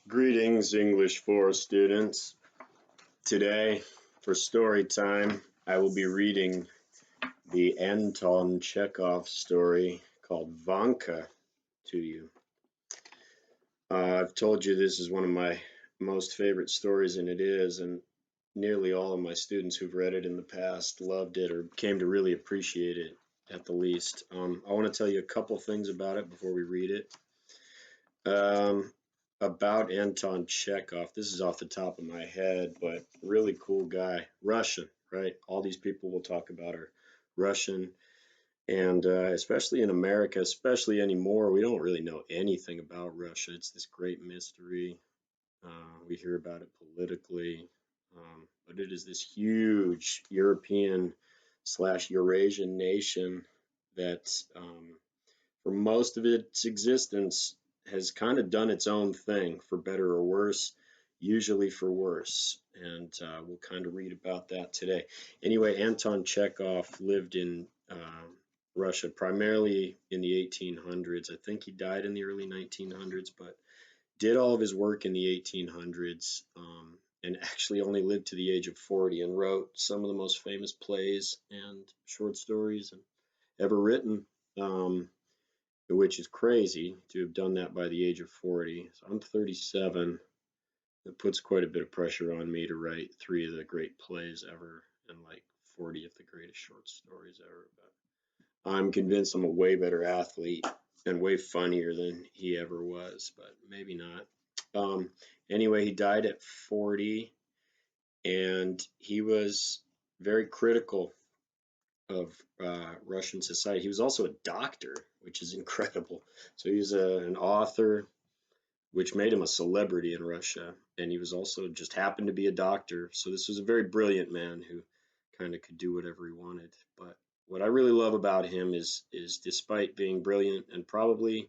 Greetings, English 4 students. Today, for story time, I will be reading the Anton Chekhov story called Vanka to you. I've told you this is one of my most favorite stories, and it is, and nearly all of my students who've read it in the past loved it or came to really appreciate it at the least. I want to tell you a couple things about it before we read it. About Anton Chekhov, this is off the top of my head, but really cool guy. Russian, right? All these people we'll talk about are Russian, and especially in America, especially anymore, we don't really know anything about Russia. It's this great mystery. We hear about it politically, but it is this huge European slash Eurasian nation that, for most of its existence, has kind of done its own thing, for better or worse, usually for worse. And we'll kind of read about that today. Anyway, Anton Chekhov lived in Russia primarily in the 1800s. I think he died in the early 1900s, but did all of his work in the 1800s, and actually only lived to the age of 40 and wrote some of the most famous plays and short stories ever written. Which is crazy to have done that by the age of 40. So I'm 37. It puts quite a bit of pressure on me to write 3 of the great plays ever and like 40 of the greatest short stories ever. But I'm convinced I'm a way better athlete and way funnier than he ever was, but maybe not. Anyway, he died at 40, and he was very critical of Russian society. He was also a doctor, which is incredible. So he was an author, which made him a celebrity in Russia, and he was also just happened to be a doctor. So this was a very brilliant man who kind of could do whatever he wanted. But what I really love about him is despite being brilliant and probably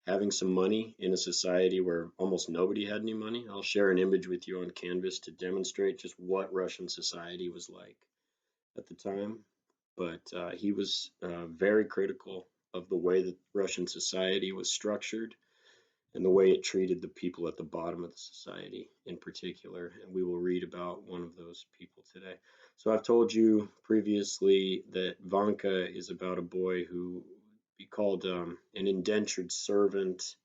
having some money in a society where almost nobody had any money. I'll share an image with you on Canvas to demonstrate just what Russian society was like at the time. But he was very critical of the way that Russian society was structured and the way it treated the people at the bottom of the society in particular. And we will read about one of those people today. So I've told you previously that Vanka is about a boy who would be called an indentured servant,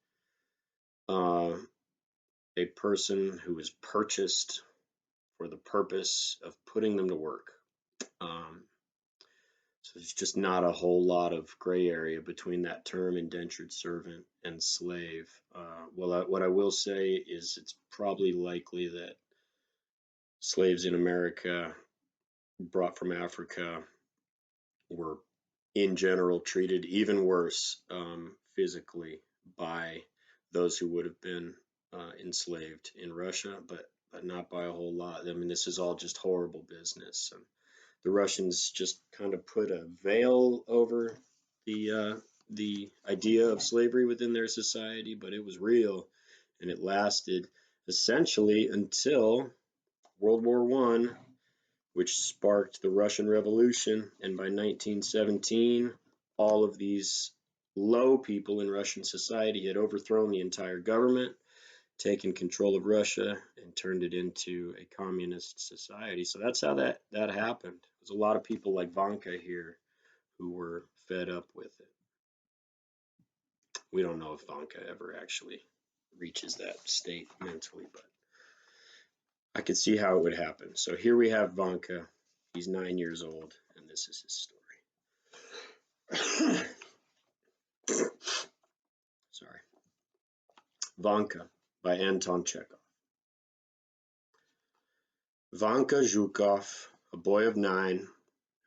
uh, a person who was purchased for the purpose of putting them to work. Um, So there's just not a whole lot of gray area between that term indentured servant and slave. What I will say is it's probably likely that slaves in America brought from Africa were in general treated even worse physically by those who would have been enslaved in Russia, but not by a whole lot. I mean, this is all just horrible business. The Russians just kind of put a veil over the idea of slavery within their society, but it was real, and it lasted essentially until World War One, which sparked the Russian Revolution, and by 1917, all of these low people in Russian society had overthrown the entire government, taken control of Russia, and turned it into a communist society. So that's how that happened. There's a lot of people like Vanka here who were fed up with it. We don't know if Vanka ever actually reaches that state mentally, but I could see how it would happen. So here we have Vanka. He's 9 years old, and this is his story. Sorry. Vanka by Anton Chekhov. Vanka Zhukov, a boy of 9,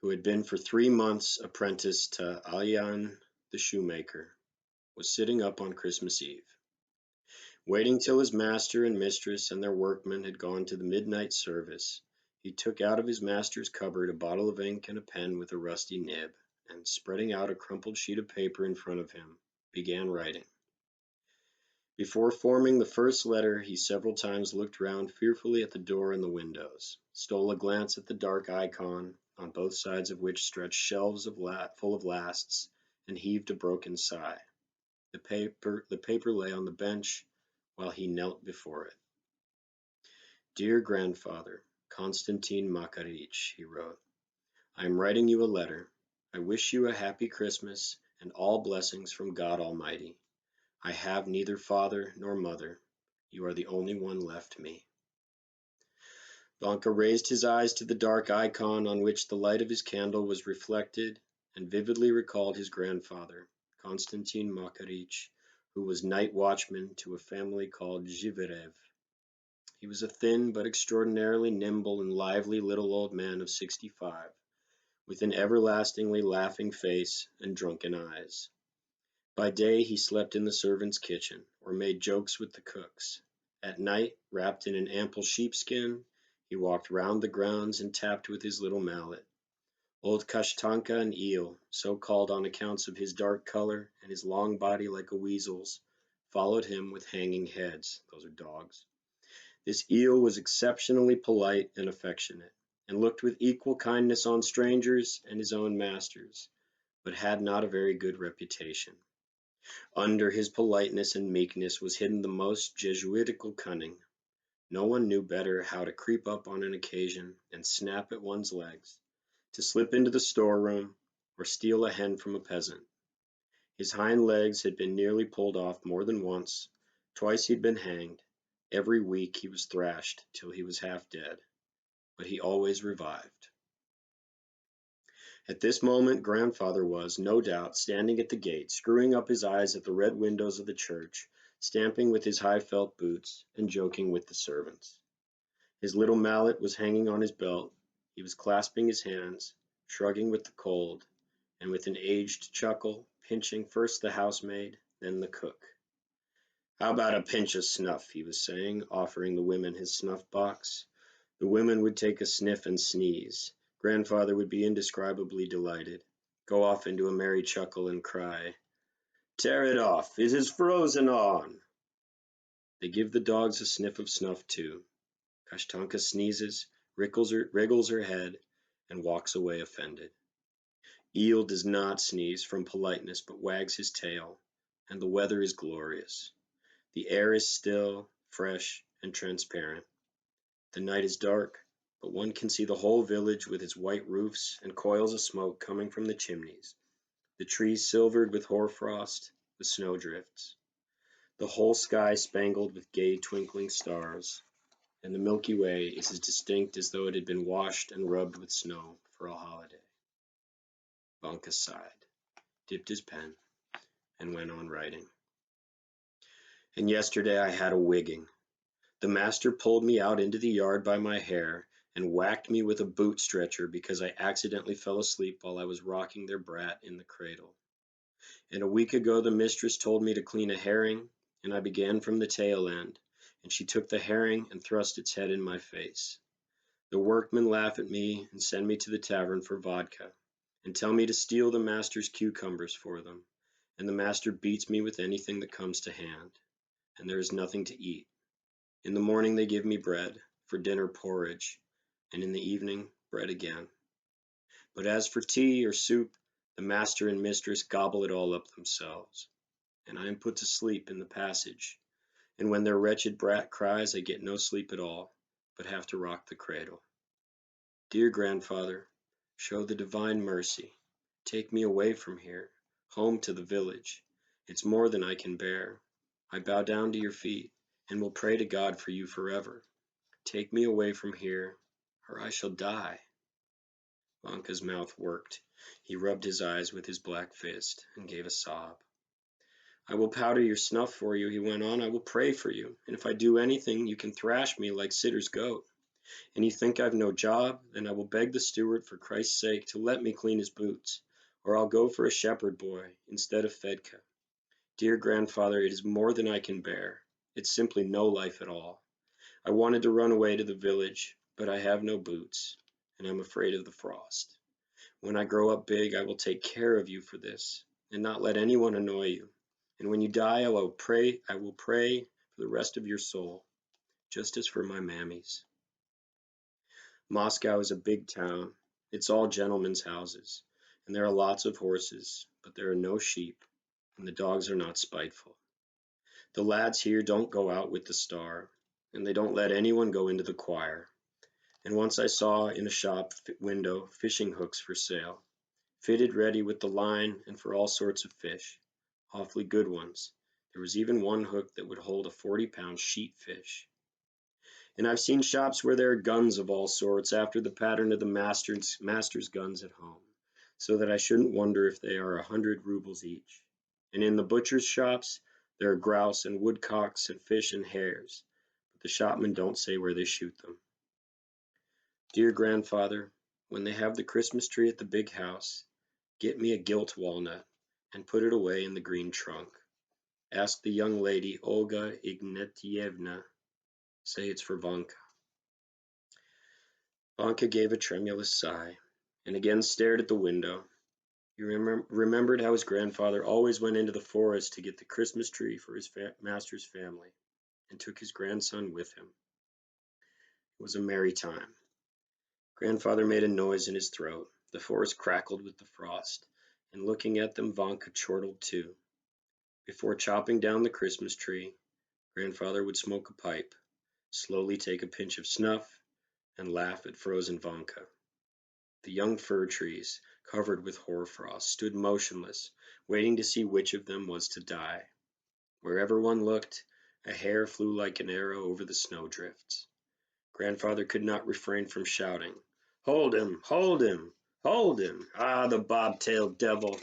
who had been for 3 months apprenticed to Alyan the shoemaker, was sitting up on Christmas Eve. Waiting till his master and mistress and their workmen had gone to the midnight service, he took out of his master's cupboard a bottle of ink and a pen with a rusty nib, and spreading out a crumpled sheet of paper in front of him, began writing. Before forming the first letter, he several times looked round fearfully at the door and the windows, stole a glance at the dark icon, on both sides of which stretched shelves full of lasts, and heaved a broken sigh. The paper lay on the bench, while he knelt before it. "Dear grandfather, Konstantin Makarich," he wrote, "I am writing you a letter. I wish you a happy Christmas and all blessings from God Almighty. I have neither father nor mother. You are the only one left me." Vanka raised his eyes to the dark icon on which the light of his candle was reflected, and vividly recalled his grandfather, Konstantin Makarich, who was night watchman to a family called Zhiverev. He was a thin but extraordinarily nimble and lively little old man of 65, with an everlastingly laughing face and drunken eyes. By day he slept in the servants' kitchen, or made jokes with the cooks. At night, wrapped in an ample sheepskin, he walked round the grounds and tapped with his little mallet. Old Kashtanka and Eel, so called on account of his dark color and his long body like a weasel's, followed him with hanging heads. Those are dogs. This Eel was exceptionally polite and affectionate, and looked with equal kindness on strangers and his own masters, but had not a very good reputation. Under his politeness and meekness was hidden the most Jesuitical cunning. No one knew better how to creep up on an occasion and snap at one's legs, to slip into the storeroom, or steal a hen from a peasant. His hind legs had been nearly pulled off more than once. Twice he'd been hanged. Every week he was thrashed till he was half dead. But he always revived. At this moment grandfather was, no doubt, standing at the gate, screwing up his eyes at the red windows of the church, stamping with his high felt boots, and joking with the servants. His little mallet was hanging on his belt. He was clasping his hands, shrugging with the cold, and with an aged chuckle, pinching first the housemaid, then the cook. "How about a pinch of snuff?" he was saying, offering the women his snuff box. The women would take a sniff and sneeze. Grandfather would be indescribably delighted, go off into a merry chuckle, and cry, "Tear it off, it is frozen on!" They give the dogs a sniff of snuff too. Kashtanka sneezes, wriggles her head, and walks away offended. Eel does not sneeze from politeness, but wags his tail, and the weather is glorious. The air is still, fresh, and transparent. The night is dark, but one can see the whole village with its white roofs and coils of smoke coming from the chimneys, the trees silvered with hoarfrost, the snowdrifts, the whole sky spangled with gay twinkling stars, and the Milky Way is as distinct as though it had been washed and rubbed with snow for a holiday. Vanka sighed, dipped his pen, and went on writing. "And yesterday I had a wigging. The master pulled me out into the yard by my hair and whacked me with a boot stretcher because I accidentally fell asleep while I was rocking their brat in the cradle. And a week ago the mistress told me to clean a herring, and I began from the tail end, and she took the herring and thrust its head in my face. The workmen laugh at me and send me to the tavern for vodka, and tell me to steal the master's cucumbers for them, and the master beats me with anything that comes to hand, and there is nothing to eat. In the morning they give me bread, for dinner porridge, and in the evening bread again. But as for tea or soup, the master and mistress gobble it all up themselves, and I am put to sleep in the passage, and when their wretched brat cries I get no sleep at all, but have to rock the cradle. Dear grandfather, show the divine mercy. Take me away from here, home to the village. It's more than I can bear. I bow down to your feet, and will pray to God for you forever. Take me away from here, or I shall die." Vanka's mouth worked. He rubbed his eyes with his black fist, and gave a sob. "I will powder your snuff for you," he went on. "I will pray for you, and if I do anything, you can thrash me like Sitter's goat. And you think I've no job, then I will beg the steward for Christ's sake to let me clean his boots, or I'll go for a shepherd boy instead of Fedka. Dear grandfather, it is more than I can bear. It's simply no life at all. I wanted to run away to the village, but I have no boots, and I'm afraid of the frost. When I grow up big, I will take care of you for this, and not let anyone annoy you. And when you die, I will pray for the rest of your soul, just as for my mammy's." Moscow is a big town. It's all gentlemen's houses, and there are lots of horses, but there are no sheep, and the dogs are not spiteful. The lads here don't go out with the star, and they don't let anyone go into the choir. And once I saw in a shop window fishing hooks for sale, fitted ready with the line and for all sorts of fish, awfully good ones. There was even one hook that would hold a 40-pound sheat fish. And I've seen shops where there are guns of all sorts after the pattern of the master's guns at home, so that I shouldn't wonder if they are 100 rubles each. And in the butcher's shops there are grouse and woodcocks and fish and hares, but the shopmen don't say where they shoot them. Dear grandfather, when they have the Christmas tree at the big house, get me a gilt walnut and put it away in the green trunk. Ask the young lady Olga Ignatievna. Say it's for Vanka. Vanka gave a tremulous sigh, and again stared at the window. He remembered how his grandfather always went into the forest to get the Christmas tree for his master's family, and took his grandson with him. It was a merry time. Grandfather made a noise in his throat. The forest crackled with the frost, and looking at them, Vanka chortled too. Before chopping down the Christmas tree, Grandfather would smoke a pipe, slowly take a pinch of snuff, and laugh at frozen Vanka. The young fir trees, covered with hoarfrost, stood motionless, waiting to see which of them was to die. Wherever one looked, a hare flew like an arrow over the snowdrifts. Grandfather could not refrain from shouting, "Hold him! Hold him! Hold him! Ah, the bobtailed devil!"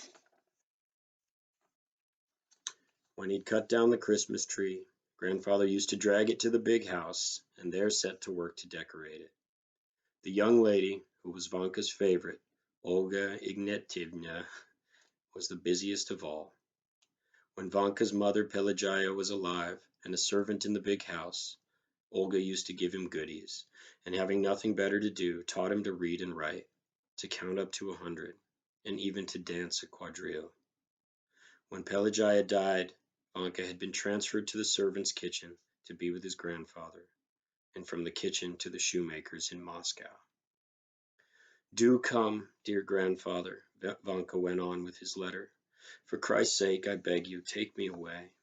When he'd cut down the Christmas tree, Grandfather used to drag it to the big house, and there set to work to decorate it. The young lady, who was Vanka's favorite, Olga Ignatievna, was the busiest of all. When Vanka's mother Pelagaya was alive and a servant in the big house, Olga used to give him goodies, and having nothing better to do, taught him to read and write, to count up to 100, and even to dance a quadrille. When Pelagaya died, Vanka had been transferred to the servants' kitchen to be with his grandfather, and from the kitchen to the shoemaker's in Moscow. "Do come, dear grandfather," Vanka went on with his letter. "For Christ's sake, I beg you, take me away.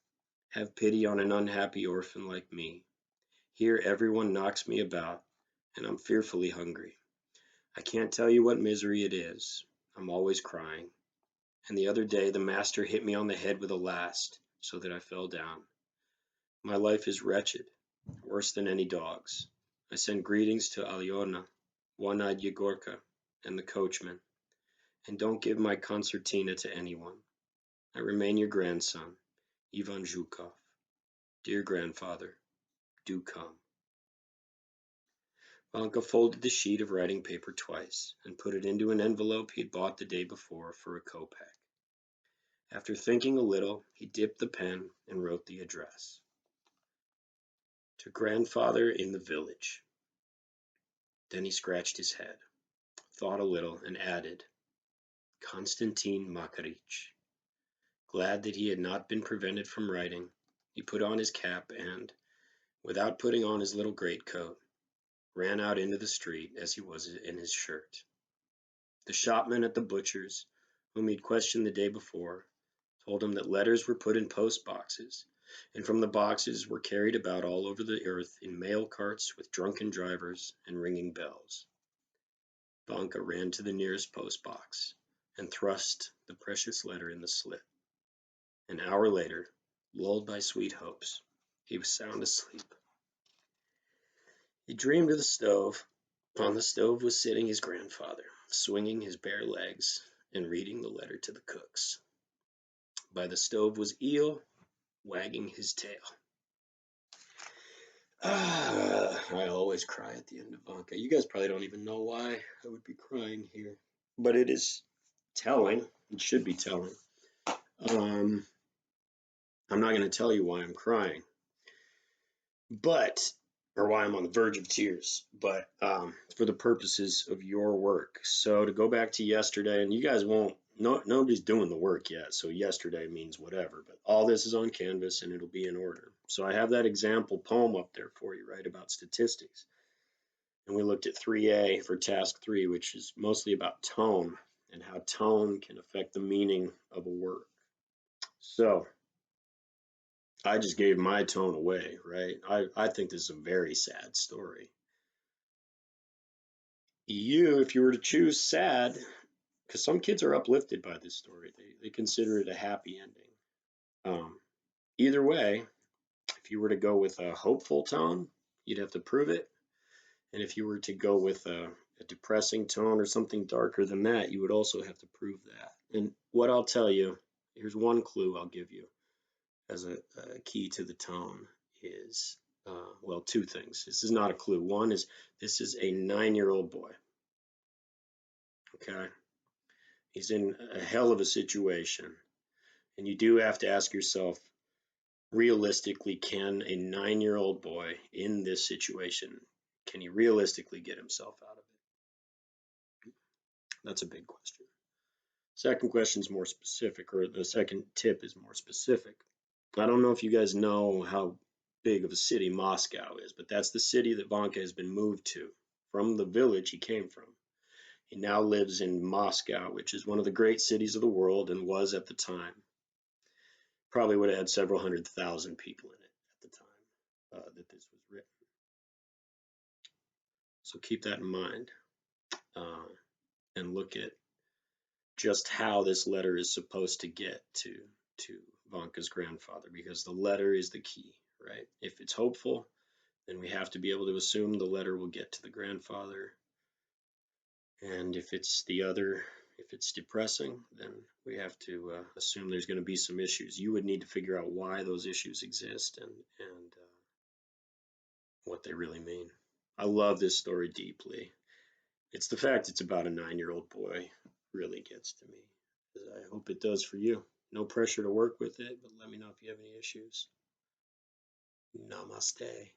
Have pity on an unhappy orphan like me. Here everyone knocks me about, and I'm fearfully hungry. I can't tell you what misery it is. I'm always crying. And the other day the master hit me on the head with a last, so that I fell down. My life is wretched, worse than any dog's. I send greetings to Alyona, One-Eyed Yegorka, and the coachman, and don't give my concertina to anyone. I remain your grandson, Ivan Zhukov. Dear grandfather, do come." Vanka folded the sheet of writing paper twice, and put it into an envelope he had bought the day before for a kopeck. After thinking a little, he dipped the pen and wrote the address. To grandfather in the village. Then he scratched his head, thought a little, and added, Konstantin Makarich. Glad that he had not been prevented from writing, he put on his cap and, without putting on his little greatcoat, ran out into the street as he was in his shirt. The shopman at the butcher's, whom he'd questioned the day before, told him that letters were put in post boxes, and from the boxes were carried about all over the earth in mail carts with drunken drivers and ringing bells. Vanka ran to the nearest post box and thrust the precious letter in the slit. An hour later, lulled by sweet hopes, he was sound asleep. He dreamed of the stove. On the stove was sitting his grandfather, swinging his bare legs and reading the letter to the cooks. By the stove was Eel, wagging his tail. I always cry at the end of Vanka. You guys probably don't even know why I would be crying here, but it is telling. It should be telling. I'm not going to tell you why I'm crying, or why I'm on the verge of tears, but for the purposes of your work. So to go back to yesterday, and you guys nobody's doing the work yet, so yesterday means whatever, but all this is on Canvas and it'll be in order. So I have that example poem up there for you, right, about statistics. And we looked at 3A for task 3, which is mostly about tone and how tone can affect the meaning of a work. So I just gave my tone away, right? I think this is a very sad story. If you were to choose sad, because some kids are uplifted by this story, they consider it a happy ending. Um, Either way, if you were to go with a hopeful tone, you'd have to prove it. And if you were to go with a depressing tone or something darker than that, you would also have to prove that. And what I'll tell you, here's one clue I'll give you as a key to the tone is, well, two things. This is not a clue. One is this is a 9-year-old boy. Okay. He's in a hell of a situation. And you do have to ask yourself, realistically, can a 9-year-old boy in this situation, can he realistically get himself out of it? That's a big question. Second question is more specific, or the second tip is more specific. I don't know if you guys know how big of a city Moscow is, but that's the city that Vanka has been moved to from the village he came from. He now lives in Moscow, which is one of the great cities of the world and was at the time. Probably would have had several 100,000 people in it at the time that this was written. So keep that in mind uh, and look at just how this letter is supposed to get to Vanka's grandfather, because the letter is the key, right? If it's hopeful, then we have to be able to assume the letter will get to the grandfather. And if it's the other, if it's depressing, then we have to assume there's going to be some issues. You would need to figure out why those issues exist and what they really mean. I love this story deeply. It's the fact it's about a 9-year-old boy really gets to me. I hope it does for you. No pressure to work with it, but let me know if you have any issues. Namaste.